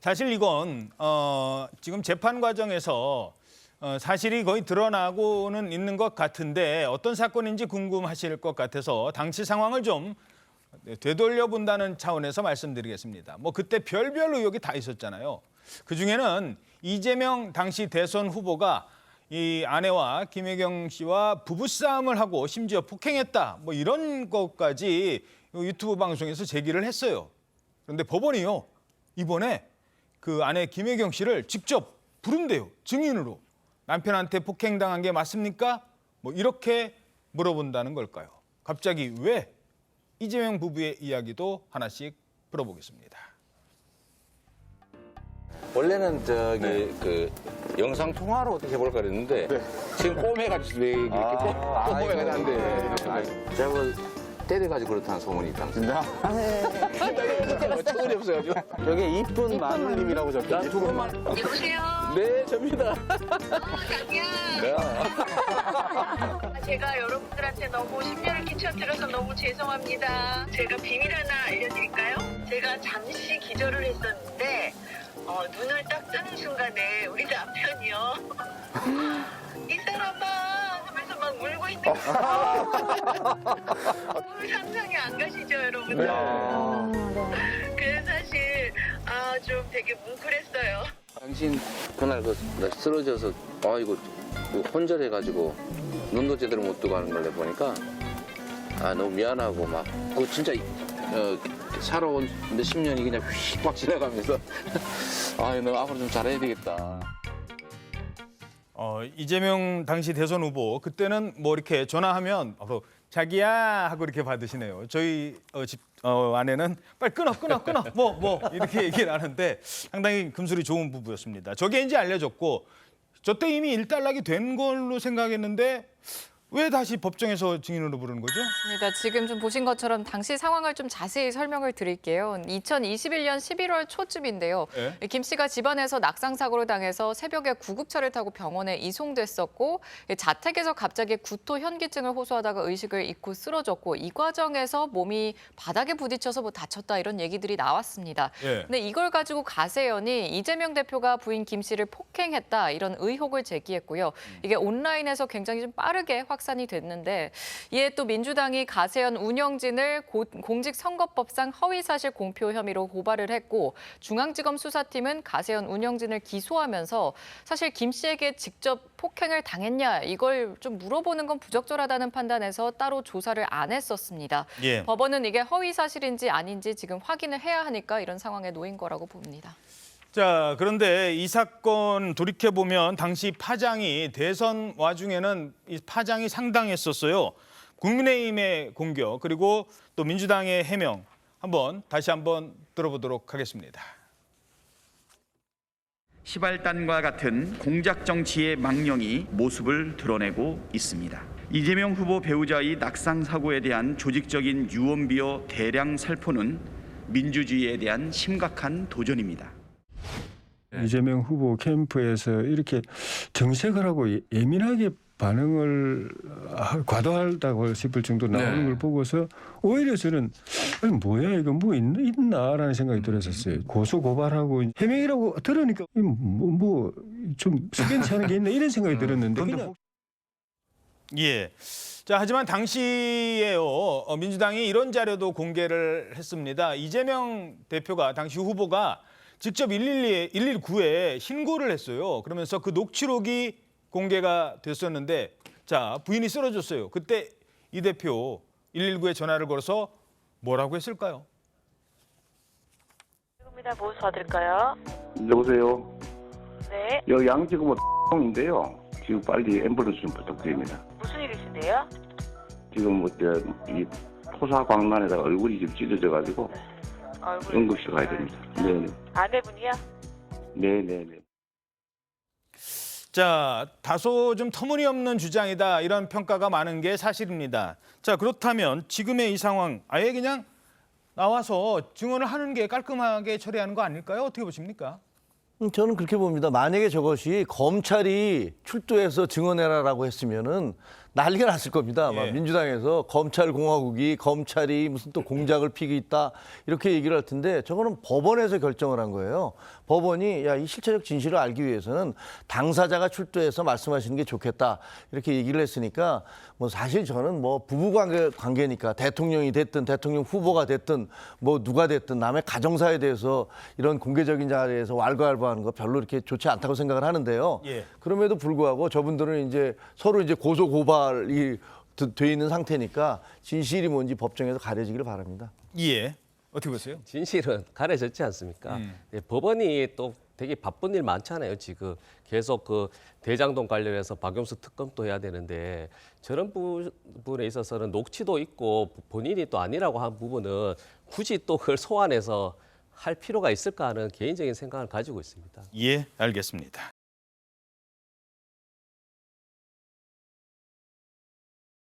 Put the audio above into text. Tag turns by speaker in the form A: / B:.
A: 사실 이건 지금 재판 과정에서 사실이 거의 드러나고는 있는 것 같은데 어떤 사건인지 궁금하실 것 같아서 당시 상황을 좀 되돌려 본다는 차원에서 말씀드리겠습니다. 뭐 그때 별별 의혹이 다 있었잖아요. 그중에는 이재명 당시 대선 후보가 이 아내와 김혜경 씨와 부부싸움을 하고 심지어 폭행했다. 뭐 이런 것까지 유튜브 방송에서 제기를 했어요. 그런데 법원이요. 이번에 그 아내 김혜경 씨를 직접 부른대요. 증인으로. 남편한테 폭행당한 게 맞습니까? 뭐 이렇게 물어본다는 걸까요? 갑자기 왜? 이재명 부부의 이야기도 하나씩 들어보겠습니다.
B: 원래는 그 영상 통화로 어떻게 해볼까 그랬는데 지금 꼬매가지고 왜 이렇게 꼬매가지고 안 돼. 제가 때려가지고 그렇다는 소문이 있다.
C: 진짜?
B: 어처구니 없어가지고.
C: 여기 이쁜 마누님이라고 적혀있지.
B: 두 번만.
D: 여보세요?
B: 네, 접니다.
D: 자기야. 제가 여러분들한테 너무 심려를 끼쳐드려서 너무 죄송합니다. 제가 비밀 하나 알려드릴까요? 제가 잠시 기절을 했었는데 눈을 딱 뜨는 순간에 우리 남편이요. 이 사람아 하면서 막 울고 있는 거예요. 상상이 안 가시죠, 여러분들? 그래서 사실 좀 되게 뭉클했어요.
B: 당신 그날 나 쓰러져서 이거 혼절해가지고 눈도 제대로 못 뜨고 하는 걸 보니까 너무 미안하고 막 그거 진짜 살아온 몇 십 년이 그냥 휙 지나가면서 너 앞으로 좀 잘해야 되겠다.
A: 이재명 당시 대선 후보 그때는 뭐 이렇게 전화하면 앞으로 자기야 하고 이렇게 받으시네요. 저희 집 아내는 빨리 끊어 뭐 이렇게 얘기를 하는데 상당히 금술이 좋은 부부였습니다. 저게 이제 알려졌고 저 때 이미 일단락이 된 걸로 생각했는데 왜 다시 법정에서 증인으로 부르는 거죠?
E: 맞습니다. 지금 좀 보신 것처럼 당시 상황을 좀 자세히 설명을 드릴게요. 2021년 11월 초쯤인데요.
A: 네?
E: 김 씨가 집안에서 낙상 사고를 당해서 새벽에 구급차를 타고 병원에 이송됐었고 자택에서 갑자기 구토 현기증을 호소하다가 의식을 잃고 쓰러졌고 이 과정에서 몸이 바닥에 부딪혀서 뭐 다쳤다 이런 얘기들이 나왔습니다.
A: 네.
E: 근데 이걸 가지고 가세연이 이재명 대표가 부인 김 씨를 폭행했다 이런 의혹을 제기했고요. 이게 온라인에서 굉장히 좀 빠르게 확산이 됐는데 이에 또 민주당이 가세연 운영진을 공직선거법상 허위사실 공표 혐의로 고발을 했고 중앙지검 수사팀은 가세연 운영진을 기소하면서 사실 김 씨에게 직접 폭행을 당했냐 이걸 좀 물어보는 건 부적절하다는 판단에서 따로 조사를 안 했었습니다.
A: 예.
E: 법원은 이게 허위사실인지 아닌지 지금 확인을 해야 하니까 이런 상황에 놓인 거라고 봅니다.
A: 자, 그런데 이 사건 돌이켜보면 당시 파장이 대선 와중에는 이 파장이 상당했었어요. 국민의힘의 공격 그리고 또 민주당의 해명 다시 한번 들어보도록 하겠습니다.
F: 시발단과 같은 공작 정치의 망령이 모습을 드러내고 있습니다. 이재명 후보 배우자의 낙상 사고에 대한 조직적인 유언비어 대량 살포는 민주주의에 대한 심각한 도전입니다.
G: 이재명 후보 캠프에서 이렇게 정색을 하고 예민하게 반응을 과도하다고 싶을 정도로 나오는 걸 보고서 오히려 저는 아니 뭐야 이거 뭐 있나라는 생각이 들었었어요. 고소 고발하고 해명이라고 들으니까 뭐 좀 석연치 않은 게 있나 이런 생각이 들었는데 그냥
A: 예. 자, 하지만 당시에요 민주당이 이런 자료도 공개를 했습니다. 이재명 대표가 당시 후보가 직접 119에 신고를 했어요. 그러면서 그 녹취록이 공개가 됐었는데 자, 부인이 쓰러졌어요. 그때 이 대표 119에 전화를 걸어서 뭐라고 했을까요?
D: 지금이다 뭐 도와드릴까요?
H: 여보세요.
D: 네.
H: 여기 양지구모 인데요. 지금 빨리 앰뷸런스 좀 부탁드립니다.
D: 무슨 일이신데요?
H: 지금 이 토사광란에다가 얼굴이 지금 찢어져가지고 응급실 가야 됩니다. 네네.
D: 아내분이요?
H: 네네네.
A: 자, 다소 좀 터무니없는 주장이다 이런 평가가 많은 게 사실입니다. 자, 그렇다면 지금의 이 상황 아예 그냥 나와서 증언을 하는 게 깔끔하게 처리하는 거 아닐까요? 어떻게 보십니까?
C: 저는 그렇게 봅니다. 만약에 저것이 검찰이 출두해서 증언해라라고 했으면은 난리가 났을 겁니다. 아마
A: 예.
C: 민주당에서 검찰공화국이 검찰이 무슨 또 공작을 피고 있다 이렇게 얘기를 할 텐데 저거는 법원에서 결정을 한 거예요. 법원이 야, 이 실체적 진실을 알기 위해서는 당사자가 출두해서 말씀하시는 게 좋겠다 이렇게 얘기를 했으니까 뭐 사실 저는 뭐 부부 관계니까 대통령이 됐든 대통령 후보가 됐든 뭐 누가 됐든 남의 가정사에 대해서 이런 공개적인 자리에서 왈가왈부하는 거 별로 이렇게 좋지 않다고 생각을 하는데요.
A: 예.
C: 그럼에도 불구하고 저분들은 이제 서로 이제 고소 고발이 돼 있는 상태니까 진실이 뭔지 법정에서 가려지기를 바랍니다.
A: 예. 어떻게 보세요?
I: 진실은 가려졌지 않습니까? 예, 법원이 또 되게 바쁜 일 많잖아요. 지금 계속 그 대장동 관련해서 박용수 특검도 해야 되는데 저런 부분에 있어서는 녹취도 있고 본인이 또 아니라고 한 부분은 굳이 또 그걸 소환해서 할 필요가 있을까 하는 개인적인 생각을 가지고 있습니다.
A: 예, 알겠습니다.